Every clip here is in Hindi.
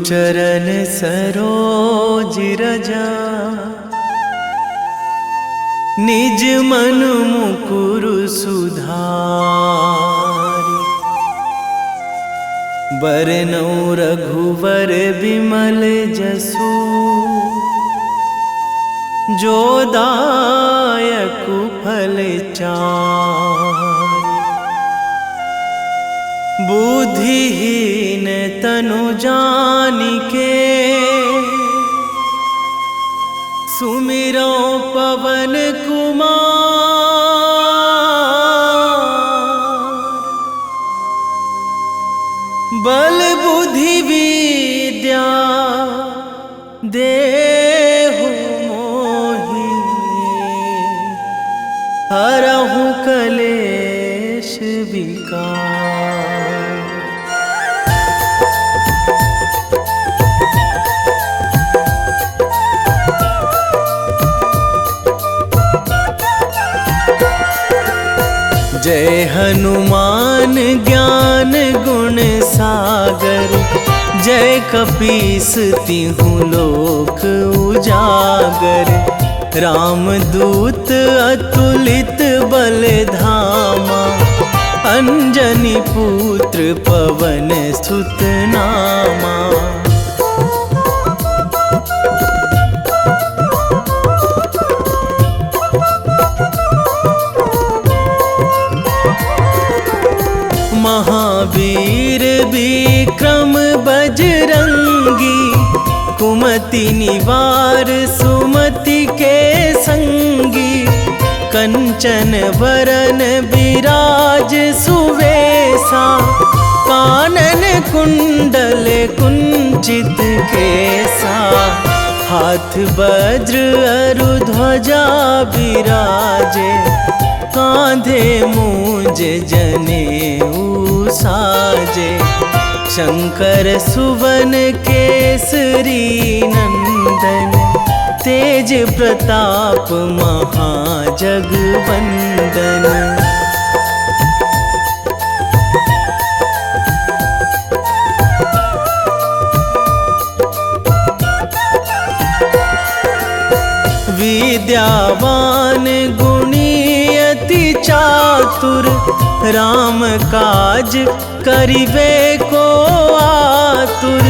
चरण सरोज रजा, निज मन मुकुर सुधारि। बरनौ रघुवर बिमल जसु, जो दायक फल चारि। बुद्धिहीन तनु जानिके, सुमिरौ पवन कुमार। बल बुद्धि विद्या देहु मोहि, हरहु कलेश विकार। जय हनुमान ज्ञान गुण सागर, जय कपीस तिहुँ लोक उजागर। रामदूत अतुलित बल धामा, अंजनी पुत्र पवन सुत नामा। महावीर विक्रम बजरंगी, कुमति निवार सुमति के संगी। कंचन वरन विराज सुवेशा, कानन कुंडल कुंचित केसा। हाथ वज्र अरु ध्वजा बिराजे, कांधे मूंज जनेऊ साजे। शंकर सुवन केसरी नंदन, तेज प्रताप महाजगवंदन। विद्यावान गुणी अति चातुर, राम काज करिबे को आतुर।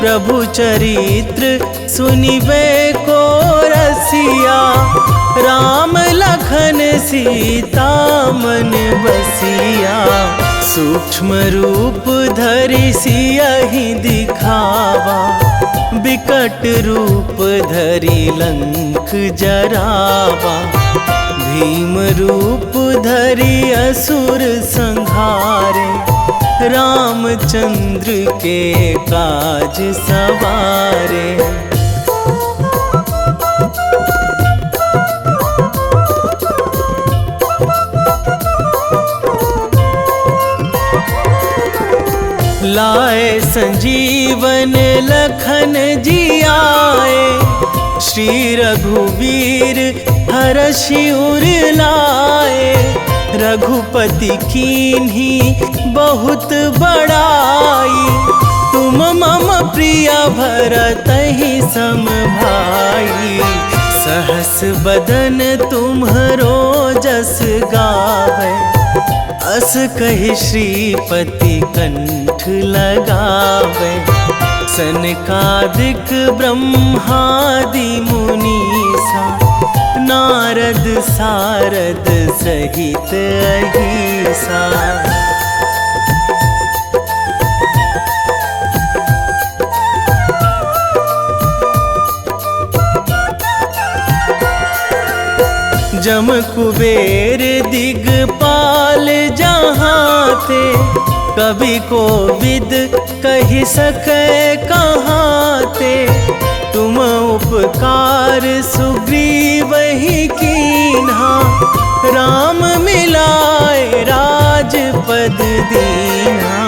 प्रभु चरित्र सुनिबे को रसिया, राम लखन सीता मन बसिया। सूक्ष्म रूप धरि सियहि दिखावा, बिकट रूप धरि लंक जरावा। भीम रूप धरि असुर संहारे, रामचंद्र के काज सवारे। लाए संजीवन लखन जियाए, श्री रघुवीर हरषि उर लाए। रघुपति कीन्ही बहुत बड़ाई, तुम मम प्रिय भरतहि सम भाई। सहस बदन तुम्हरो जस गावै, अस कहि श्रीपति कंठ लगावै। सनकादिक ब्रह्मादि मुनीसा, नारद सारद सहित अहिसा। जम कुबेर दिगपाल जहाँ थे, कवि कोविद कहि सकै कहाँ ते। तुम उपकार सुग्रीवहि कीन्हा, राम मिलाए राजपद दीन्हा।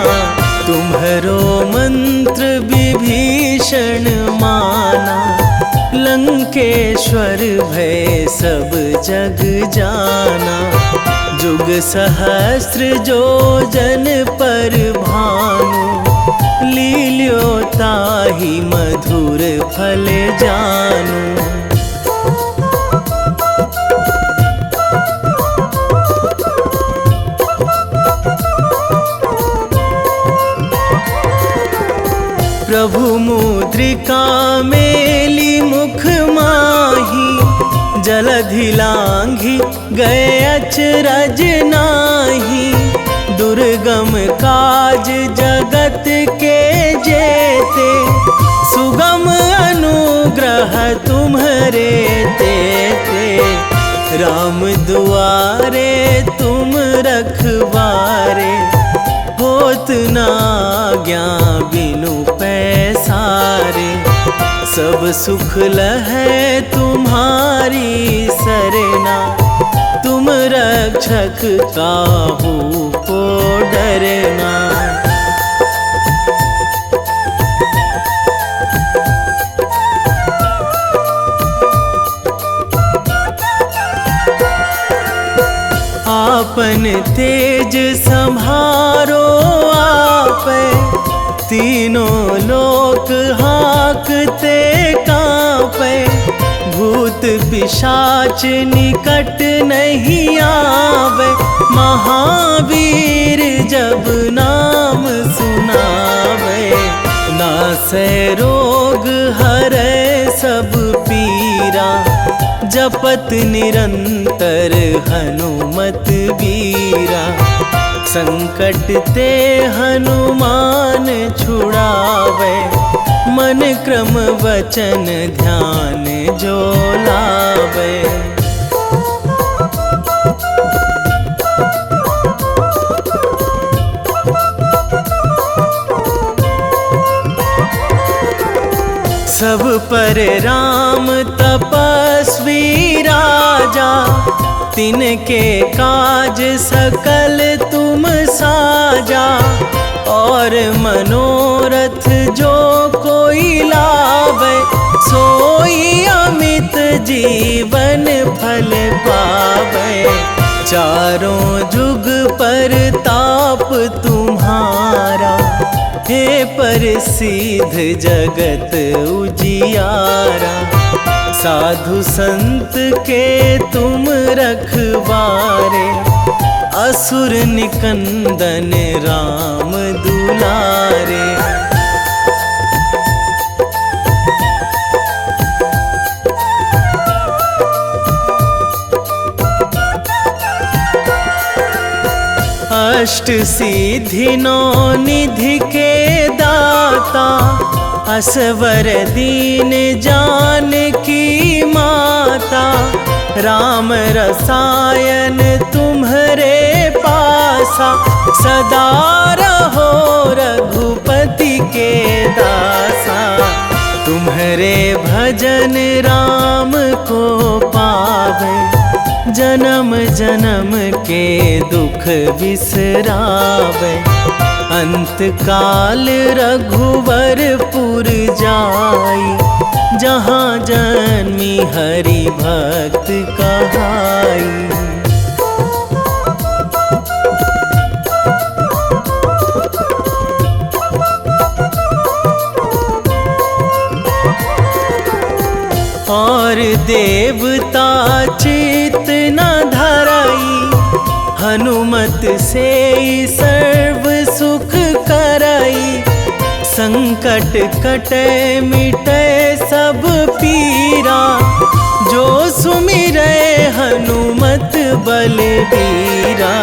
तुम्हरो मंत्र विभीषण माना, लंकेश्वर भय सब जग जाना। जुग सहस्र जो जन पर भानु, लील्यो ताहि मधुर फल जानू। प्रभु मुद्रिका मेली मुख माही, जलधि लांघी गए अचरज नाही। दुर्गम काज जगत के जेते, सुगम अनुग्रह तुम्हरे तेते। राम दुआरे तुम रखवारे, होत ना आज्ञा बिनु पैसारे। सब सुख लहै तुम्हारी सरना, तुम रक्षक काहू को डरना। आपन तेज संभारो आपै, तीनों लोक हाकते कांपै। भूत पिशाच निकट नहीं आवे, महावीर जब नाम सुनावे। नासै रोग हरै सब पीरा, जपत निरंतर हनुमत बीरा। संकट ते हनुमान छुड़ावे, मन क्रम वचन ध्यान जो लावे। सब पर राम तपस्वी राजा, तिनके काज सकल तुम साजा। और मनोरथ जो कोई लावे, सोई अमित जीवन फल पावे। चारों जुग पर ताप तुम्हारा, हे प्रसिद्ध जगत उजियारा। साधु संत के तुम रखवारे, असुर निकंदन राम दुलारे। अष्ट सिद्धि नौ निधि के दाता, असवर दीन जानकी माता। राम रसायन तुम्हरे पासा, सदा रहो रघुपति के दासा। तुम्हरे भजन राम को पावे, जन्म जन्म के दुख बिसरावे। अंत काल रघुवरपुर जाई, जहाँ जन्मी हरि भक्त कहाई। और देवता चित न धराई, हनुमत से सर्व सुख कराई। संकट कटे मिटे सब पीरा, जो सुमिरै हनुमत बलबीरा।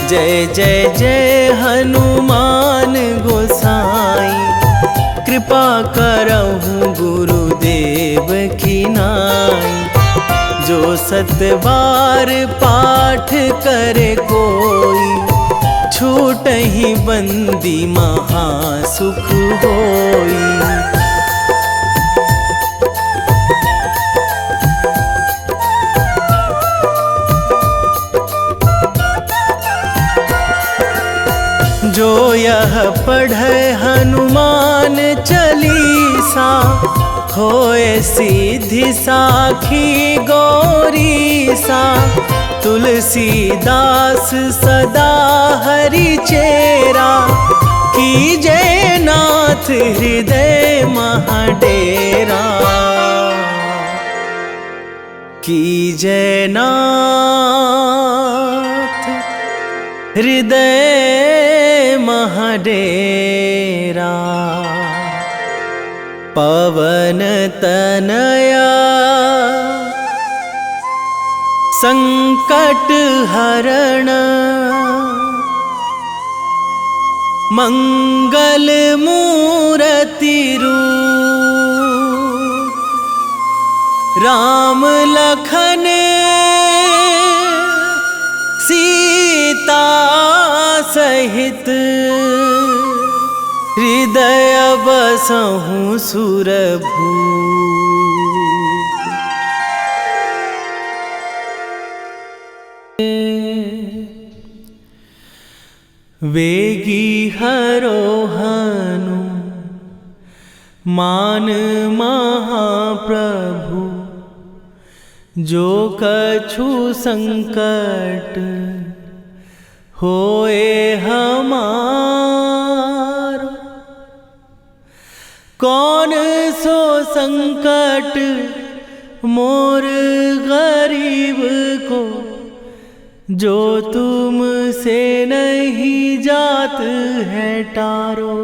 जय जय जय हनुमान गोसाई, कृपा करहु गुरुदेव की नाई। जो सतबार पाठ करे कोई, छूटहि बंदी महासुख होई। जो यह पढ़े हनुमान चालीसा, होए सीधी साखी गौरीसा। तुलसीदास सदा हरि चेरा, कीजे नाथ हृदय महाडेरा, कीजे नाथ हृदय महाडेरा। पवन तनया संकट हरण, मंगल मूर्ति रूप, राम लखन सीता सहित, हृदय बसहु सुरभूप। वेगी हरोहनु मान महाप्रभु, जो कछु संकट होए हमारो। कौन सो संकट मोर गरीब को, जो तुम से नहीं जात है टारो।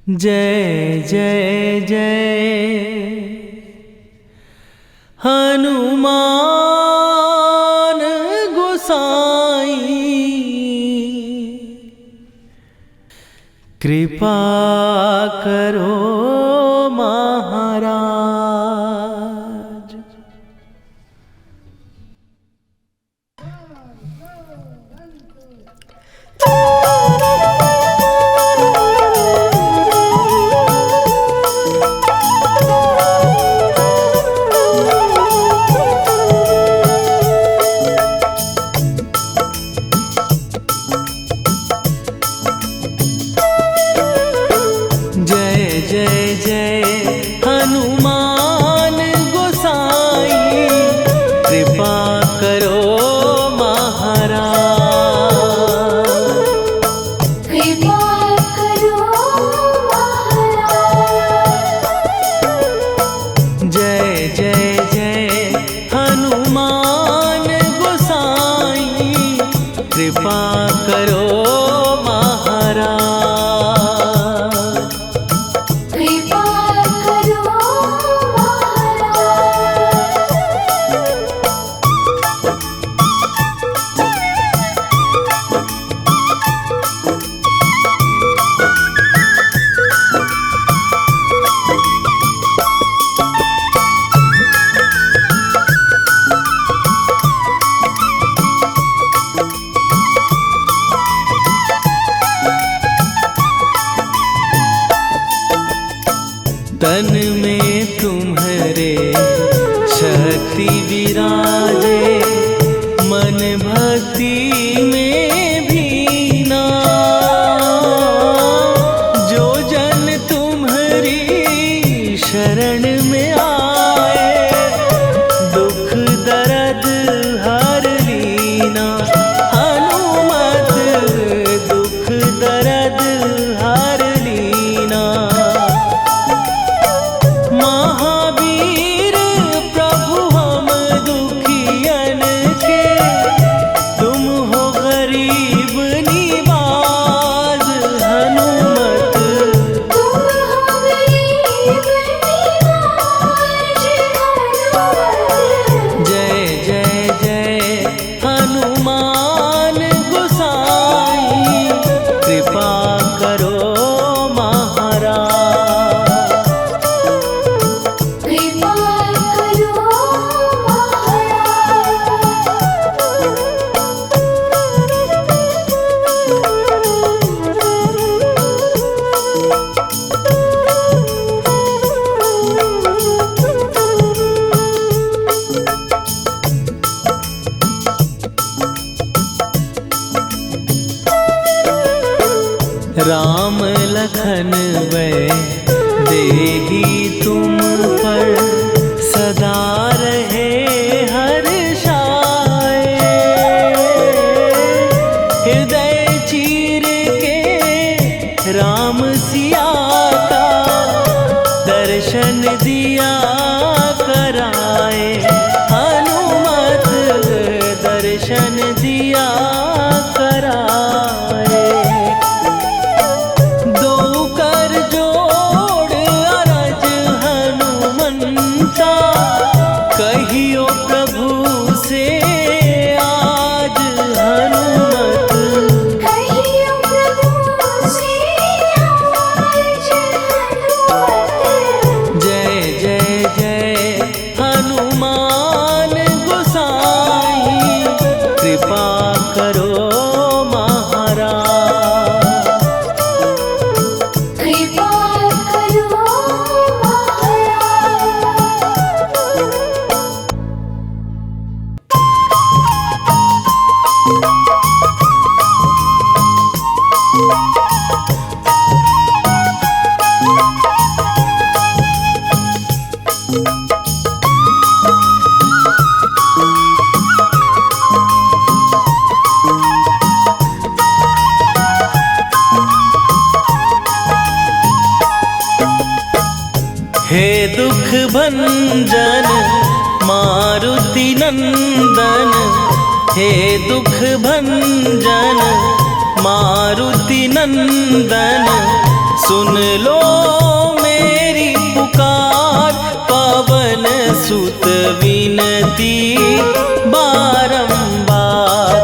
जय जय जय हनुमान गोसाई, कृपा करो महाराज। कृपा करो महाराज, कृपा करो तन में तुम्हारे शक्ति विराजे, मन भक्ति में भीना। जो जन तुम्हारी शरण में आए, दुख दर्द हर लीना। हनुमत दुख दर्द हर लीना। महावीर प्रभु हम दुखियन के, तुम हो गरीब निवाज। हनुमत तुम हो गरीब निवाज। जय जय जय हनुमान गोसाई, कृपा करो महाराज। कृपा करो राम लखन वै देही तुम पर, सदा रहे हर्षाए। राम सिया का दर्शन दिया कराए, हनुमत दर्शन दिया कराए। दो कर जोड़ अरज हनुमंता, कहियो प्रभु से आज हनुमत। कहियो प्रभु से आज हनुमत। जय जय जय हनुमान गोसाई, कृपा करो महाराज। कृपा करो महाराज। हे दुख भंजन मारुति नंदन, हे दुख भंजन मारुति नंदन, सुन लो मेरी पुकार। पवन सुत विनती बारंबार,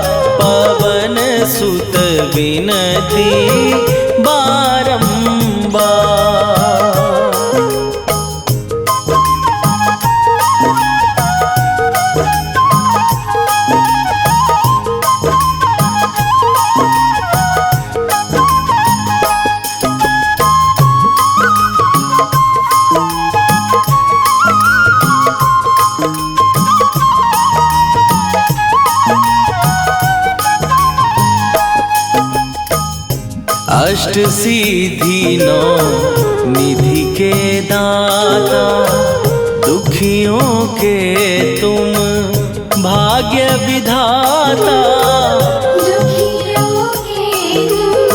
पवन सुत विनती बारंबार। अष्ट सिद्धि नौ निधि के दाता, दुखियों के तुम भाग्य विधाता। दुखियों के तुम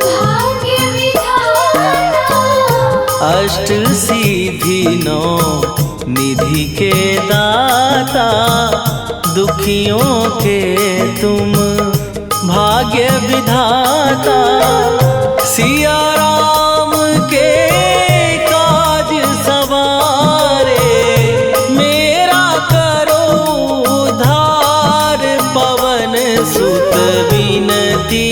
भाग्य विधाता। अष्ट सिद्धि नौ निधि के दाता, दुखियों के तुम भाग्य विधाता। सिया राम के काज सवारे, मेरा करो उद्धार। पवन सुत विनती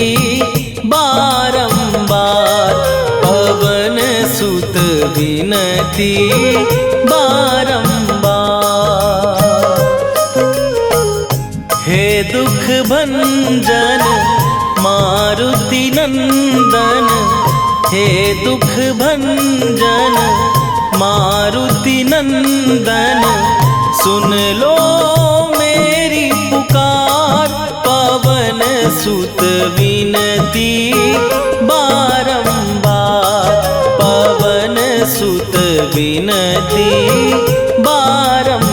बारंबार, पवन सुत विनती बारंबार। हे दुख भंजन मारुति नंदन, हे दुख भंजन मारुति नंदन, सुन लो मेरी पुकार। पवन सुत विनती बारंबार, पवन सुत विनती बारंबार।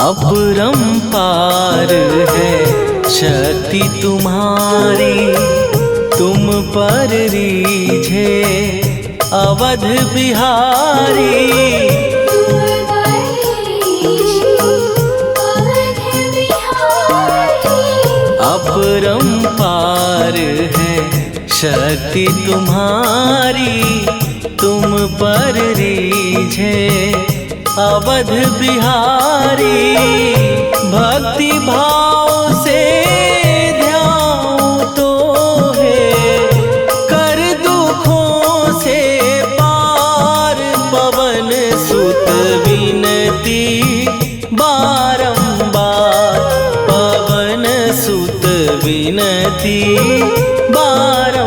अपरंपार है शक्ति तुम्हारी, तुम पर रीझे अवध बिहारी। तुम बरीझे अवध बिहारी। अपरंपार है शक्ति तुम्हारी, तुम पर रीझे अवध बिहारी। भक्ति भाव से ध्यान तो है, कर दुखों से पार। पवन सुत विनती बारंबार, पवन सुत विनती बारंबार।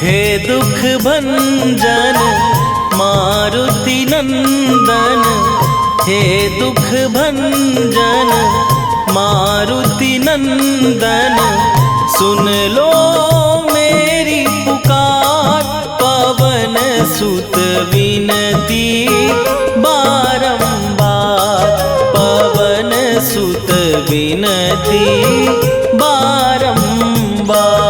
हे दुख भंजन मारुति नंदन, हे दुख भंजन मारुति नंदन, सुन लो मेरी पुकार। पवन सुत विनती बारंबार, पवन सुत विनती बारंबार।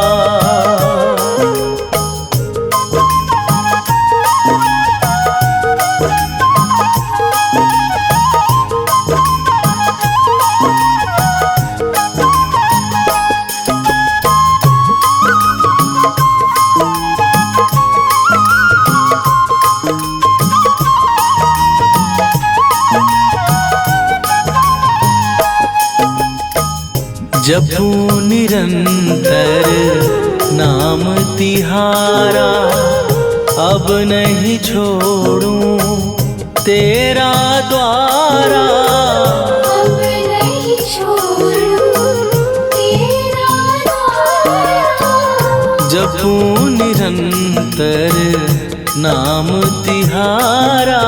जपू निरंतर नाम तिहारा, अब नहीं छोड़ूं तेरा द्वारा। अब नहीं छोड़ूं तेरा द्वारा। जपू निरंतर नाम तिहारा,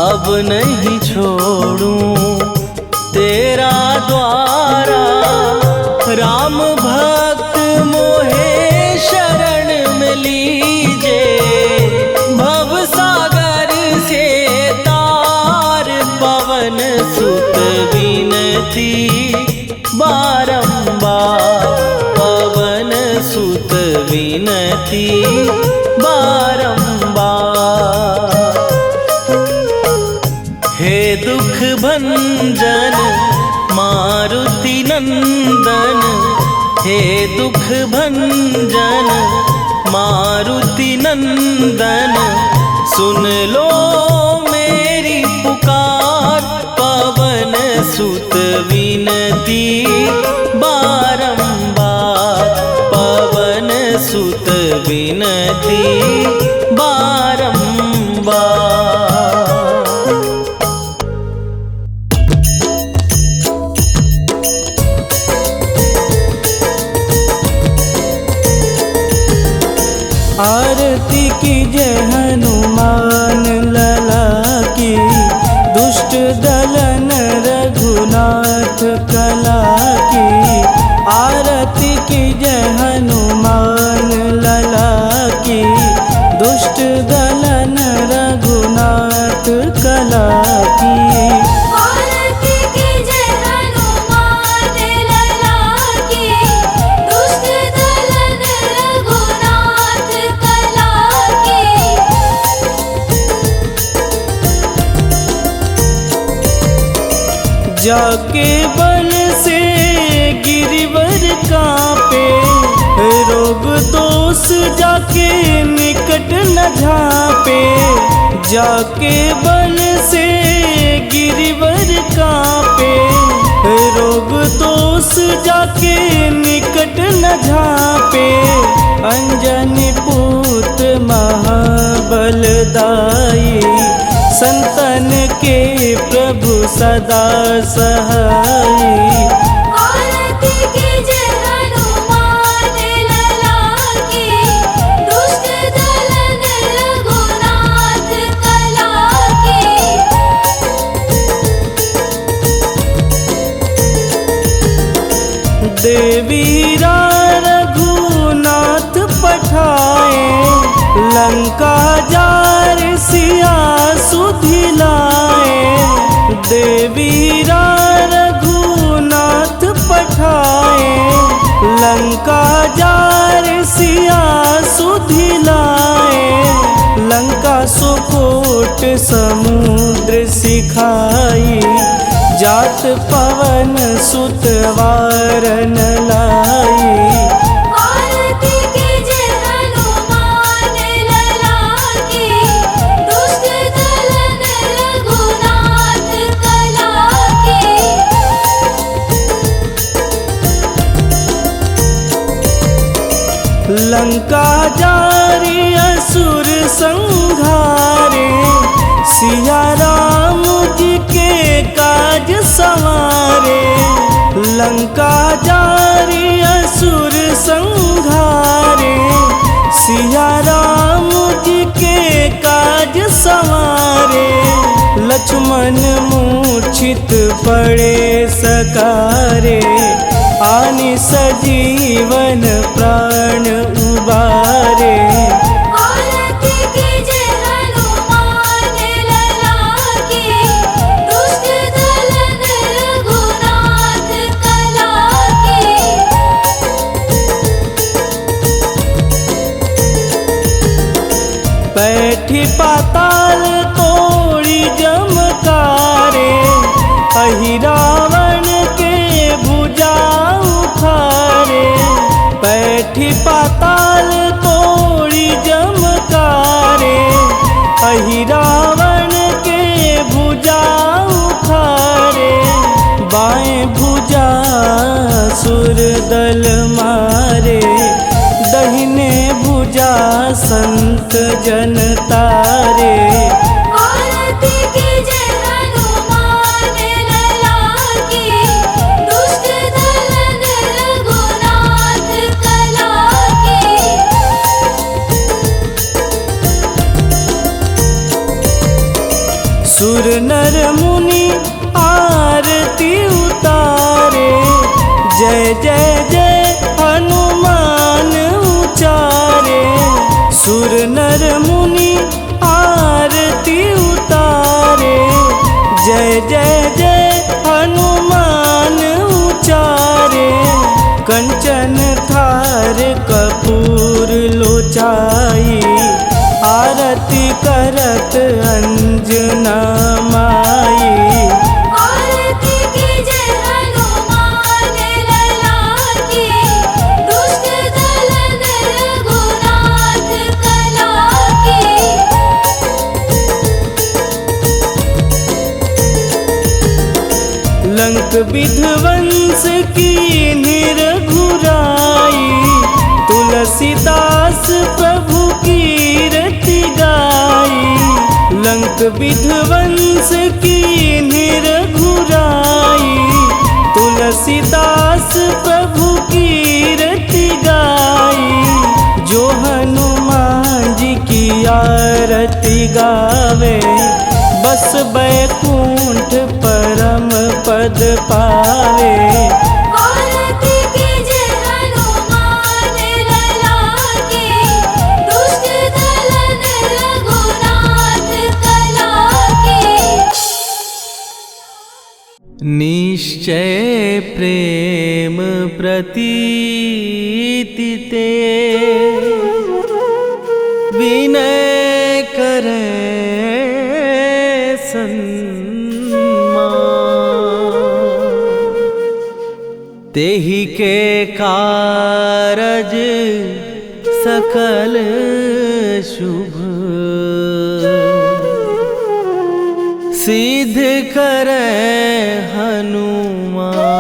अब नहीं छोड़ूं तेरा द्वारा। राम भक्त मोहे शरण में लीजे, भव सागर से तार। पवन सुत विनती बारंबार, पवन सुत विनती बारंबार। हे दुख भंजन मारुति नंदन, हे दुख भंजन मारुति नंदन, सुन लो मेरी पुकार। पवन सुत विनती बारंबार, पवन सुत विनती बारंबार। आरती कीजय हनुमान लला की, दुष्ट दलन रघुनाथ कला की। आरती कीजय हनुमान लला की, दुष्ट दलन रघुनाथ कला की। आरती कीजय हनुमान लला की, दुष्ट दलन रघुनाथ कला की। जाके बल से गिरिवर कांपे, रोग दोष जाके निकट न झांपे। जाके बल से गिरिवर कांपे, रोग दोष जाके निकट न झांपे। अंजनी पूत महाबलदाई, संतन के प्रभु सदा सहाई। आरती कीजय हनुमान लला की, दुष्ट दलन रघुनाथ कला की। देवीरा रघुनाथ पठाए, लंका जार सिया सुधिलाए। देवीरा रघुनाथ पठाए, लंका जार सिया सुधिलाए। लंका सुकोट समुद्र सिखाई, जात पवन सुत वारन लाई। आरती कीजय हनुमान लला की, दुष्ट दलन रघुनाथ कला की। लंका जारी असुर संघारे, सिया राम जी के काज संवारे। लंका जारी असुर संघारे, सिया सिया राम जी के काज संवारे, लक्ष्मण मूर्छित पड़े सकारे, आनि सजीवन प्राण उबारे। आरती कीजे हनुमान लला की, दुष्ट दलन रघुनाथ कला की। बैठी पाताल तोड़ी जमकारे, अहि रावण के भुजा उखारे। बैठी पाताल तोड़ी जमकारे, अहि रावण के भुजा उखारे। बाएं भुजा सुर दल मारे, दहिने भुजा संत जन तारे। आरती कीजे हनुमान लला की, दुष्ट दलन रघुनाथ कला की। सुर नर मुनि आरती उतारे, जय जय जय हनुमान उचारे। सुर नर मुनि आरती उतारे, जय जय जय हनुमान उचारे। कंचन थार कपूर लोचाई, आरती करत अंजना माई। आरती कीजे हनुमान लला की, दुष्ट दलन रघुनाथ कला की। लंक विध्वंस की निरघुराई, तुलसीदास प्रभु कीरति गाई। लंक विध्वंस की निरघुराई, तुलसीदास प्रभु कीरति गाई। जो हनुमान जी की आरती गावे, बस बैकुंठ परम पद पावे। आरती कीजे हनुमान लला की, दुष्ट दलन रघुनाथ कला की। निश्चय प्रेम प्रतीति ते, विनय करे सन्मान। तेहि के कारज सकल शुभ, सिद्ध करे हनुमान।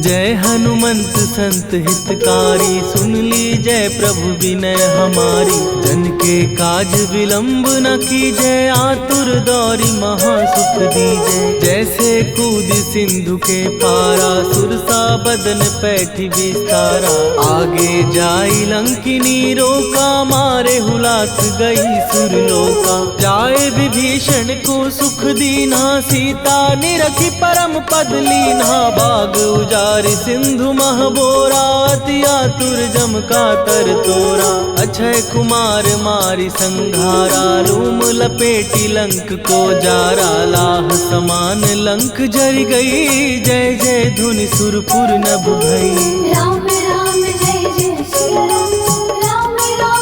जय हनुमंत संत हितकारी, सुन ली जय प्रभु विनय हमारी। जन के काज विलंब न कीजय, आतुर दौरी महासुख दीजय। जैसे कूद सिंधु के पारा, सुरसा बदन पैठी विस्तारा। आगे जाई लंकिनी रोका, मारे हुलाक गई सुरलोका। जाए विभीषण को सुख दीना, सीता निरखी परम पद लीना। बाग उजारि सिंधु महबोरा, अति आतुर जम का तर तोरा। अक्षय कुमार मारि संघारा, लूम लपेटी लंक को जारा। लाह समान लंक जरि गई, जय जय धुनि सुरपुर नभ भई। राम राम जय जय श्री राम, राम राम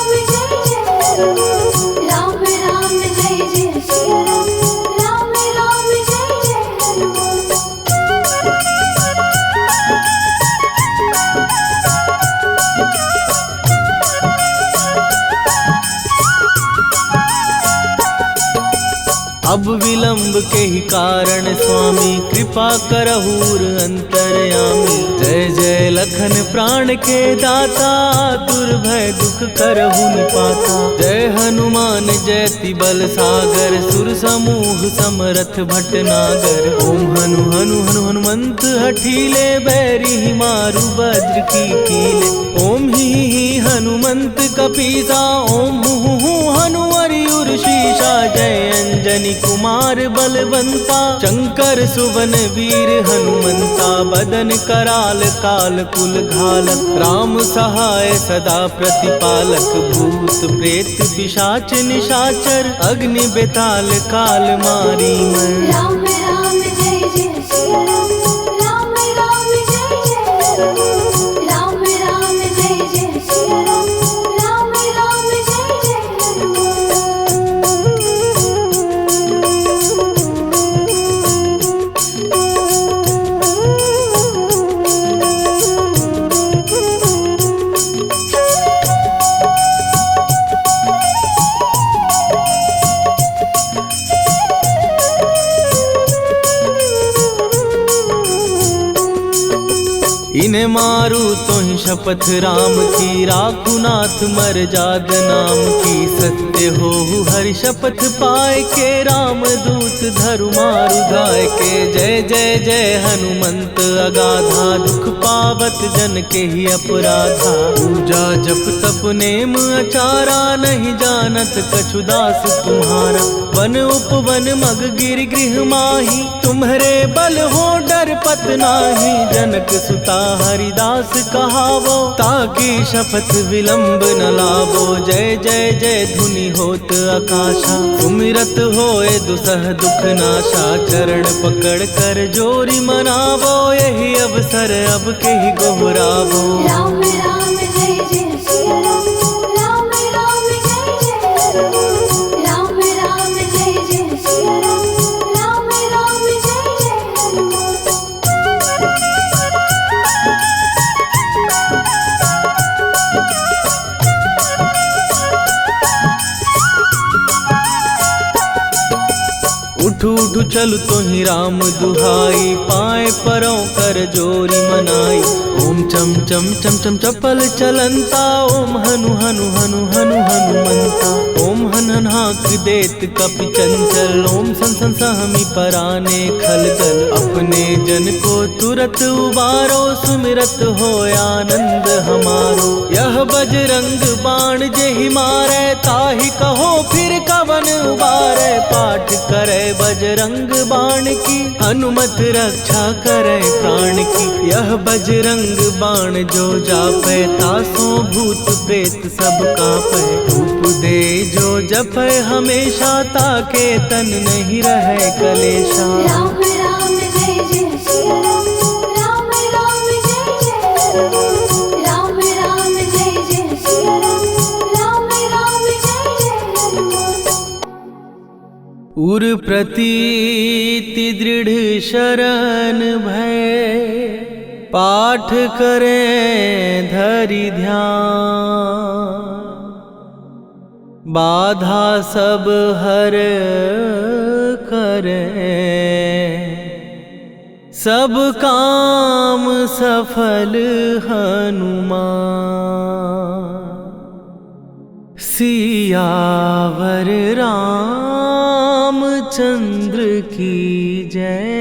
अब विलंब के ही कारण स्वामी कृपा करहूर अंतरयामी। जय जय लखन प्राण के दाता दुर्भय दुख करहु निपाता। जय हनुमान जयति बल सागर सुर समूह समरथ भटनागर। ओम हनु हनु हनु हनुमंत हठीले बैरी मारु वज्र की कीले। ओम ही हनुमंत कपीसा ओम हु हनुमरि शीषा। जय अंजनी कुमार बलवंता शंकर सुवन वीर हनुमंता। बदन कराल काल कुल घालक राम सहाय सदा प्रतिपालक। भूत प्रेत पिशाच निशाचर अग्नि बेताल काल मारी मर। राम राम जय जय सिया राम। राम राम जय जय राम। राम राम जय जय सिया राम। राम राम जय जय इन्हें मारू तो ही शपथ राम की। राखू नाथ मर जाद नाम की। सत्य हो हरि शपथ पाए के राम दूत धरु मारु धाय के। जय जय जय हनुमंत अगाधा दुख पावत जन के ही अपराधा। पूजा जप तप नेम अचारा नहीं जानत कछु दास तुम्हारा। वन उपवन मग गिर गृह माही तुम्हरे बल हो डर पत नाही। जनक सुता हरिदास कहावो ताकि शपथ विलंब न लावो। जय जय जय धुनि होत आकाशा सुमिरत होए दुसह दुख नाशा। चरण पकड़ कर जोरी मनावो यही अवसर अब के ही गोहरावो। राम राम जय जय सिया राम। राम राम जय जय राम। राम राम जय जय सिया राम। राम राम जय जय उठू उठू चल तो ही राम दुहाई। पाए परों कर जोरी मनाई। ओम चम चम चम चम चपल चलंता। ओम हनु हनु हनु हनु हनुमंता। ओम हन हन हाक देत कपि चंचल। ओम सन सन सहमी पराने खलदल। अपने जन को तुरत उबारो सुमिरत हो आनंद हमारो। यह बजरंग बाण जेहि मारे ताहि कहो फिर कवन उबारे। पाठ करे बजरंग बाण की हनुमत रक्षा करे प्राण की। यह बजरंग बाण जो जापे तासो भूत प्रेत सब कापे। धूप दे जो जपे हमेशा ताके तन नहीं रहे कलेशा। राम राम जय जय सिया राम। राम राम जय जय राम। राम राम जय जय सिया राम। राम राम जय जय उर प्रतीति दृढ़ शरण भय। पाठ करें धरि ध्यान। बाधा सब हर करें सब काम सफल हनुमान। सियावर रामचंद्र की जय।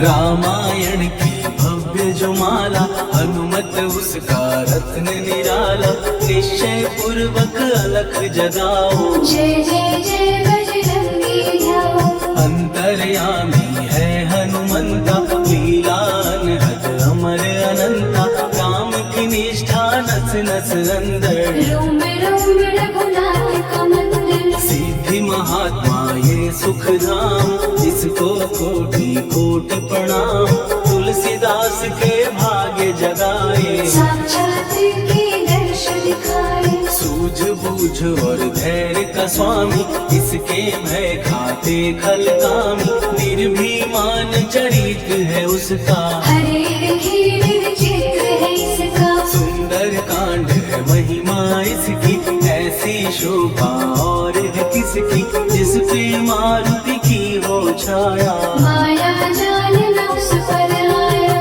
रामायण की भव्य जो माला हनुमत उसका रत्न निराला। निश्चय पूर्वक अलख जगाओ जय जय जय बजरंगी ध्याओ। अंतर्यामी है हनुमंता लीलान हद अमर अनंता। काम की निष्ठा नस नस अंदर रोम रोम रघुनाथ का मंदिर। सिद्धि महात्मा ये सुख धाम जिसको कोटि कोटि प्रणाम। तुलसीदास के भाग्य जगाए साक्षात के दर्श दिखाए। सूझ बूझ और धैर्य का स्वामी, इसके भय खाते खलकामी, निर्भीमान चरित्र है उसका, हरे खेल चित्र है इसका, सुंदर कांड है महिमा इसकी, ऐसी शोभा और है किसकी, जिस पे मारुति की हो छाया, माया जाल न उस पर आया।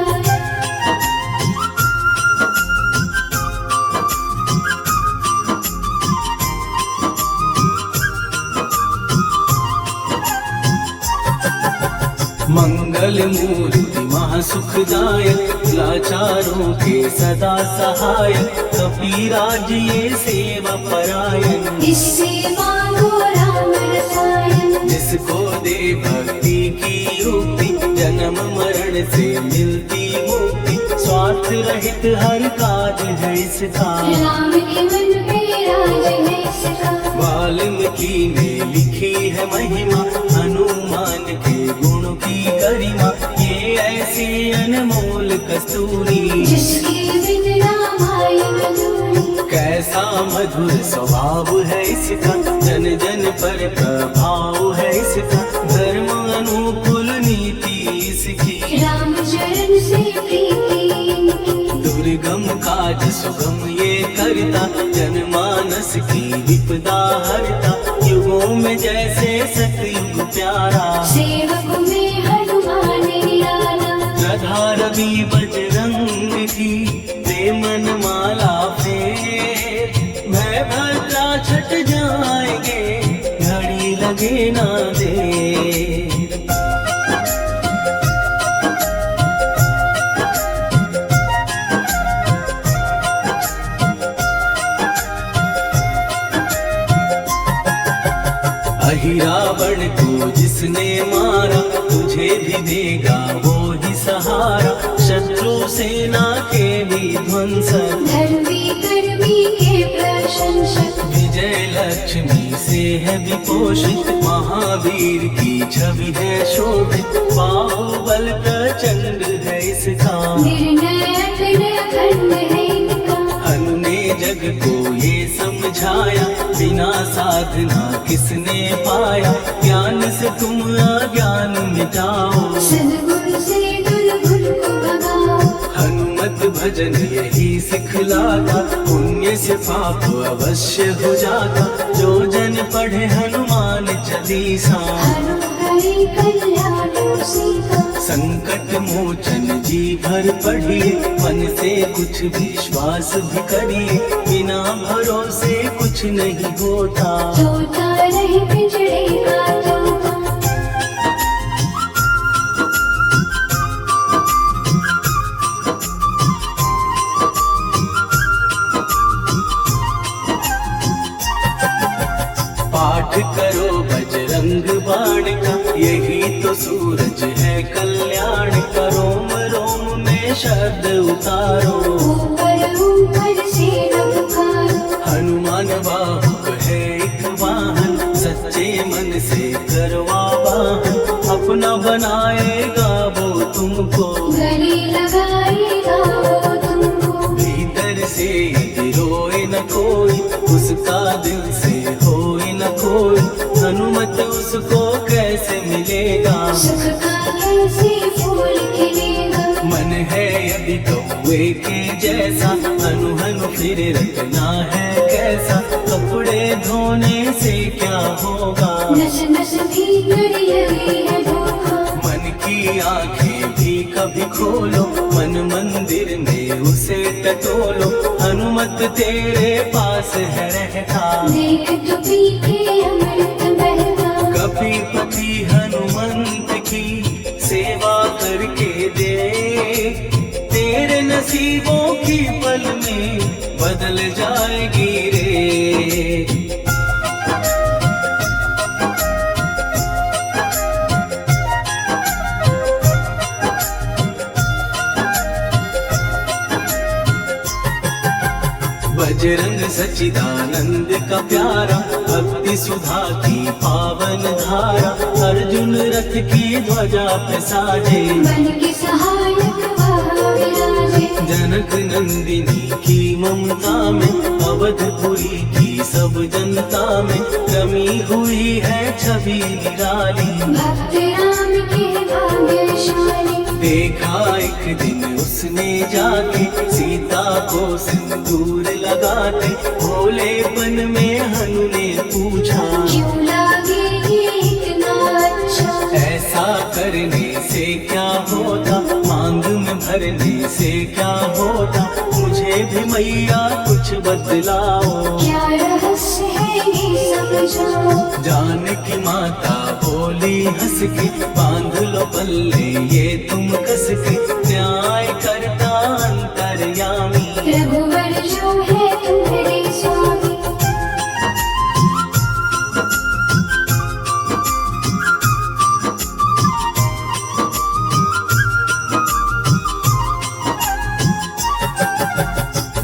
मंगल मूर्ति महासुखदायक, लाचारों के सदा सहायक, कपीराज ये सेवा परायण, इससे मांगो राम रसायन, जिसको दे भक्ति की युक्ति, जन्म मरण से मिलती मुक्ति, स्वार्थ रहित हर काज है इसका, राम के मन पे राज है इसका, वाल्मीकि ने लिखी है महिमा, हनुमान के गुण की गरिमा, ये ऐसी अनमोल कस्तूरी, जिसके बिन रामायण अधूरी, कैसा मधुर स्वभाव है इसका, जन जन पर प्रभाव है इसका, धर्म अनुकूल नीति इसकी, राम चरण से प्रीति इनकी, दुर्गम काज सुगम ये करता, जनमानस की विपदा हरता, युगों में जैसे सतयुग प्यारा, सेवक में हनुमान निराला, राधा रवि बजरंग की प्रेमन माला फेर, भय भद्रा छट जाएंगे घड़ी लगे ना देर। रावण को जिसने मारा, तुझे भी देगा वो ही सहारा, शत्रु सेना के विध्वंसक, धर्मी कर्मी के प्रशंसक, विजय लक्ष्मी से है विपोषित, महावीर की छवि है शोभित, बाहुबल प्रचंड है इसका, निर्णय अखंड है इनका, हनु ने जग को ये समझाया, बिना साधना किसने पाया, ज्ञान से तुम अज्ञान मिटाओ, सद्गुण से दुर्गुण को भगाओ, हनुमत भजन यही सिखलाता, पुण्य से पाप अवश्य हो जाता, जो जन पढ़े हनुमान चालीसा, हरि कल्याण सीता, संकट मोचन जी भर पढ़िए, मन से कुछ विश्वास भी करिए, बिना भरोसे कुछ नहीं होता, तोता रहे पिंजड़े का तोता, पाठ करो बजरंग बाण का, यही तो सूरज है कल्याण का, रोम रोम में शब्द उतारो, ऊपर ऊपर से न पुकारो, हनुमान बाहुक है एक वाहन, सच्चे मन से करवा वाहन, अपना बनाएगा वो तुमको, गले लगाएगा वो तुमको, भीतर से यदि रोए न कोई, उसका दिल से होए न कोई, हनुमत उसको कैसे मिलेगा, सुख का कैसे फूल खिलेगा, मन है यदि कौवे के जैसा, हनु हनु फिर रखना है कैसा, कपड़े धोने से क्या होगा, नस नस भीतर यही है धोखा, मन की आंखें भी कभी खोलो, मन मंदिर में उसे टटोलो, हनुमत तेरे पास है रहता, देख तो पीके अमृत बहता, कपीपति हनुमंत की सेवा करके दे, तेरे नसीबों की पल में बदल जाएगी रे। बजरंग सच्चिदानंद का प्यारा, भक्ति सुधा की पावन धारा, अर्जुन रथ की ध्वजा पे साजे, मन के सहायक वह विराजे, जनक नंदिनी की ममता में, अवधपुरी की सब जनता में रमी हुई है छवि निराली। भक्त राम के भाग्यशाली, देखा एक दिन उसने जाके सीता को सिंदूर लगाते, भोलेपन में हनु ने पूछा क्यों लागे ये इतना अच्छा। ऐसा करने से क्या होता, मांग में भरने से क्या होता, मुझे भी मैया कुछ बतलाओ। क्या रहस्य है ये समझाओ। जानकी माता बोली हंस के, बांध लो पल्ले ये तुम कस के, न्याय करता अंतर्यामी। रघुवर जो है तुम्हारे स्वामी।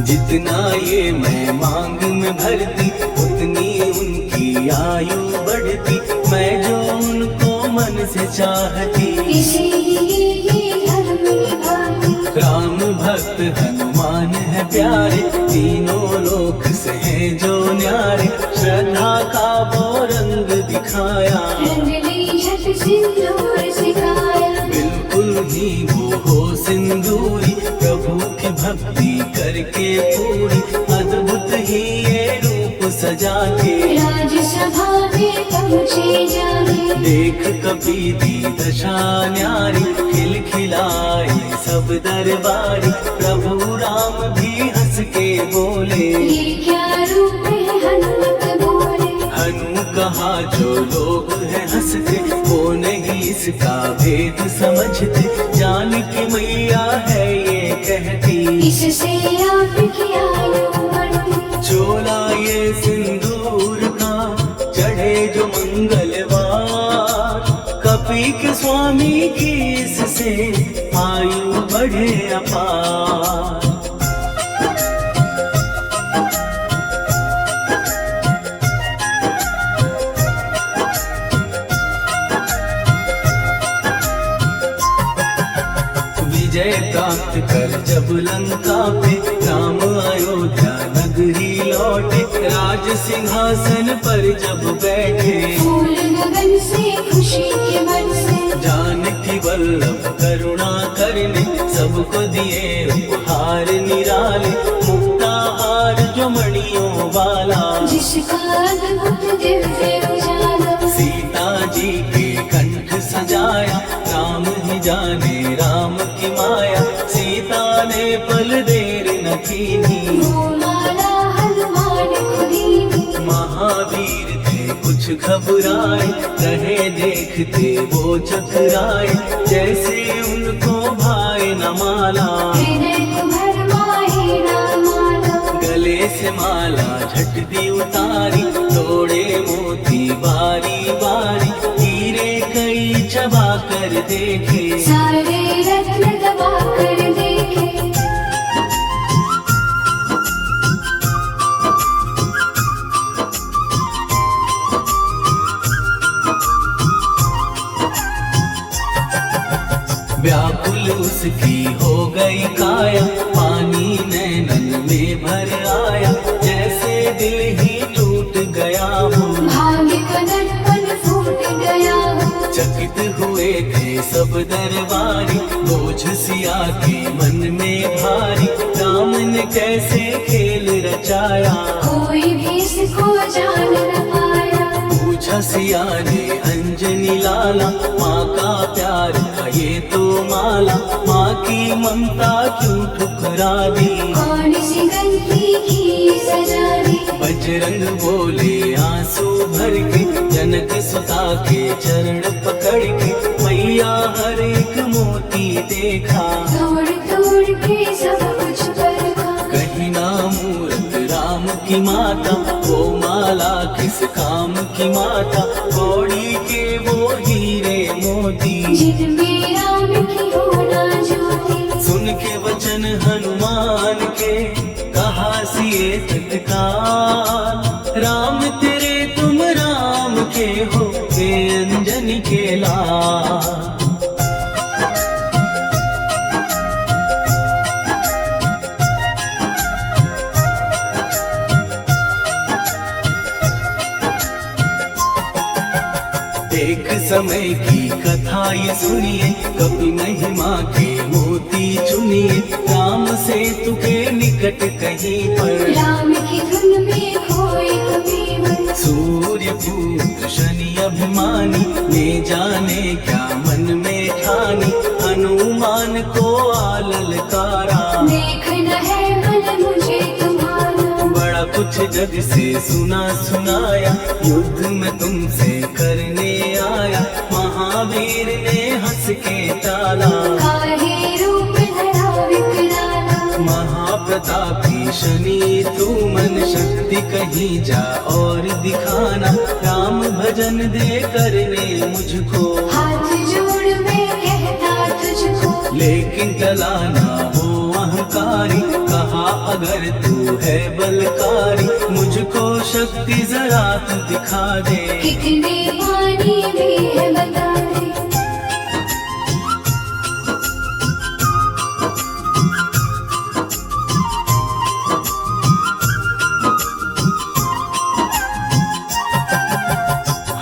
जितना ये मैं मांग में भरती, उतनी उनकी आयु बढ़ती, मैं जो उनको मन से चाहती। इसीलिए ये धर्म निभाती। राम भक्त हनुमान है प्यारे, तीनों लोक से हैं जो न्यारे, श्रद्धा का वो रंग दिखाया। रंग ली झट सिंदूर सिखाया। बिल्कुल ही वो हो सिंदूरी, प्रभु की भक्ति करके पूरी, अद्भुत ही ये रूप सजा के। राज्यसभा में पहुँचे जाने। देख कपी दी दशा न्यारी, खिलखिलाए सब दरबारी, प्रभु राम भी हंस के बोले। ये क्या रूप है हनुमत बोले। हनु कहा जो लोग हैं हंसते, वो नहीं इसका भेद समझते, जानकी मैया है ये कहती। इससे आपकी आयु बढ़ती। चोला ये सिंदूर का चढ़े जो मंगलवार, कपी के स्वामी की इससे आयु बढ़े अपार। विजय प्राप्त कर जब लंका पे, राम अयोध्या नगरी लौटे, राज सिंहासन पर जब बैठे, फूल गगन से खुशी के बरसे। जानकी वल्लभ करुणा करने, सबको दिए उपहार निराले, मुक्ताहार जो मणियों वाला, जिसका अद्भुत दिव्य उजाला। सीता जी के कंठ सजाया, राम ही जाने राम की माया, सीता ने पल देर न कीनी, वो माला हनुमान खुदीनी। महावीर थे कुछ घबराए, रहे देखते वो चकराए, जैसे उनको भाई न माला। हृदय को भरमाए ना माला। गले से माला झट दी उतारी, तोड़े मोती बारी बारी, हीरे कई चबा कर देखे, सारे रत्न दबा कर देखे। व्याकुल उसकी हो गई काया, पानी नैनन में भर आया, जैसे दिल ही टूट गया हो, भाग्य का दर्पण फूट गया हो। चकित हुए थे सब दरबारी, बोझ सिया के मन में भारी, राम ने कैसे खेल रचाया, कोई भी इसको जान न पाया। पूछा सिया ने अंजनी लाला, माँ का प्यार था ये तो माला, माँ की ममता क्यों ठुकरा दी, कौन सी गलती की सजा दी। बजरंग बोले आंसू भर के, जनक सुता के चरण पकड़ के, मैया हर एक मोती देखा, तोड़ तोड़ के सब कुछ परखा। कहीं ना मूरत राम की माता, वो माला किस काम की माता, कौड़ी के वो हीरे मोती, जिनमें राम की होना ज्योति। सुन के वचन हनुमान के, कहा सिए तत्काल, राम तेरे तुम राम के हो, हे अंजनी के लाल। एक समय की कथा ये सुनिए, कभी महिमा के मोती चुनिए। राम सेतु के निकट कहीं पर राम की धुन में खोए कबीर। सूर्य पुत्र शनि अभिमानी, ने जाने क्या मन में ठानी। हनुमान को आललकारा, देखना है बल मुझे तुम्हारा। बड़ा कुछ जग से सुना सुनाया, युद्ध में तुमसे करने आया। महावीर ने हंस के टाला, काहे रूप धरा विकराला। महाप्रतापी शनि तू मन शक्ति कहीं जा और दिखाना। राम भजन दे करने मुझको, हाथ जोड़ मैं कहता तुझको। लेकिन टला ना हो अहंकारी। कहा अगर तू है बलकारी, मुझको शक्ति जरा तू दिखा दे। कितने पानी भी है बता दे।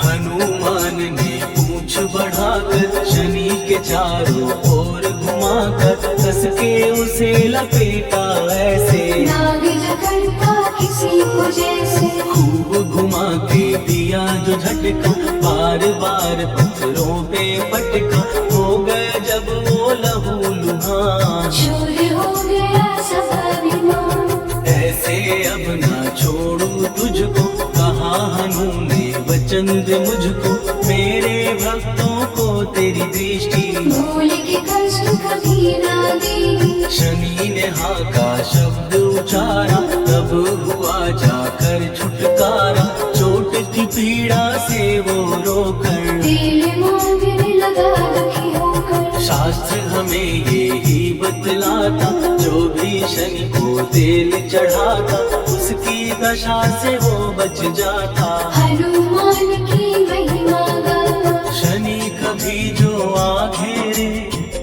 हनुमान ने पूंछ बढ़ाकर शनि के चारों ओर घुमाकर, कस के उसे लपेटा ऐसे। नाग करता किसी को जैसे, खूब घुमा के दिया जो झटका, बार बार पत्थरों पे पटका। हो गया जब वो लहू लुहान, चूर हो गया सब अभिमान। ऐसे अब ना छोड़ू तुझको, कहा हनु ने वचन दे मुझको। मेरे भक्तों को तेरी दृष्टि, भूल के कष्ट कभी ना दी। शनि ने हाँ का शब्द उचारा, तब हुआ जाकर छुटकारा। चोट की पीड़ा से वो रोकर, दिल मांगने लगा दुखी होकर। शास्त्र हमें ये ही बतलाता, जो भी शनि को तेल चढ़ाता, उसकी दशा से वो बच जाता। हनुमान की महिमा गाता, शनि कभी जो आ घेरे,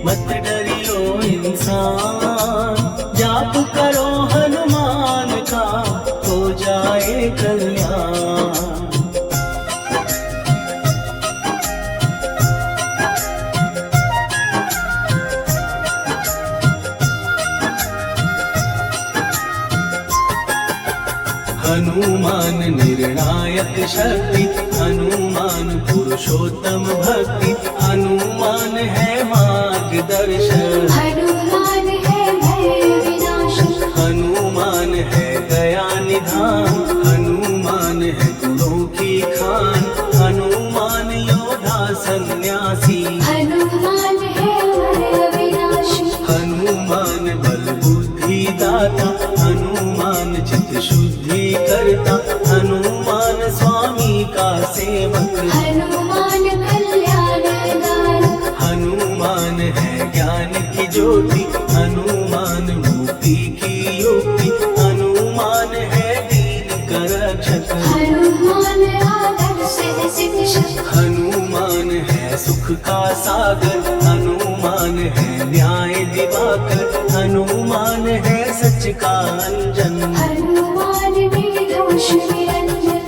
मत डरियो इंसान। जाप करो हनुमान का, हो जाए कल्याण। हनुमान निर्णायक शक्ति, हनुमान पुरुषोत्तम भक्ति। हनुमान है मार्गदर्शन, हनुमान है भय विनाशक। हनुमान है दया निधान। हनुमान है गुणों की खान, हनुमान योद्धा सन्यासी। हनुमान है भय विनाशक। हनुमान बल बुद्धि दाता, हनुमान चित्त शुद्धि करता। हनुमान स्वामी का सेवक, हनुमान कल्याणदायक। हनुमान है ज्ञान की ज्योति। हनुमान मुक्ति की युक्ति, हनुमान है दीन का रक्षक। हनुमान आदर्श है शिक्षक। हनुमान है सुख का सागर, हनुमान है न्याय दिवाकर। हनुमान है सच का अंजन, हनुमान निर्दोष निरंजन।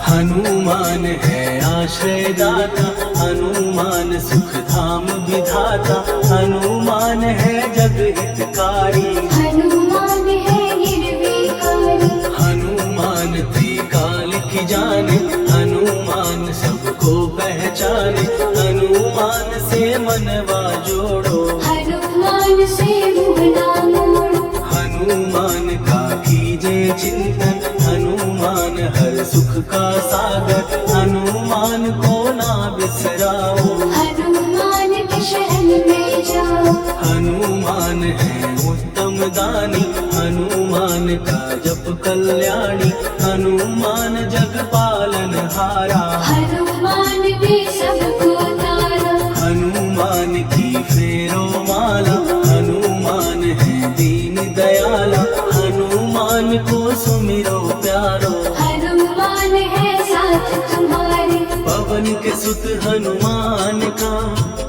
हनुमान है आश्रयदाता, हनुमान सुख धाम विधाता। हनुमान है जग हितकारी, हनुमान है निर्विकारी। हनुमान त्रिकाल की जाने। हनुमान सबको पहचाने, हनुमान से मनवा जोड़ो। हनुमान से मुँह ना मोड़ो। हनुमान का कीजे चिंतन, हनुमान हर सुख का सागर। हनुमान को ना बिसराओ, हनुमान के शरण में जाओ। हनुमान है उत्तम दानी, हनुमान का जप कल्याणी। हनुमान जग पालन हारा, हनुमान ने सबको तारा। हनुमान की फेरो माला। हनुमान है दीन दयाला, हनुमान को सुमिरो प्यारो। हनुमान है साथ तुम्हारे। पवन के सुत हनुमान का,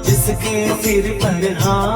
जिसके सिर पर हाथ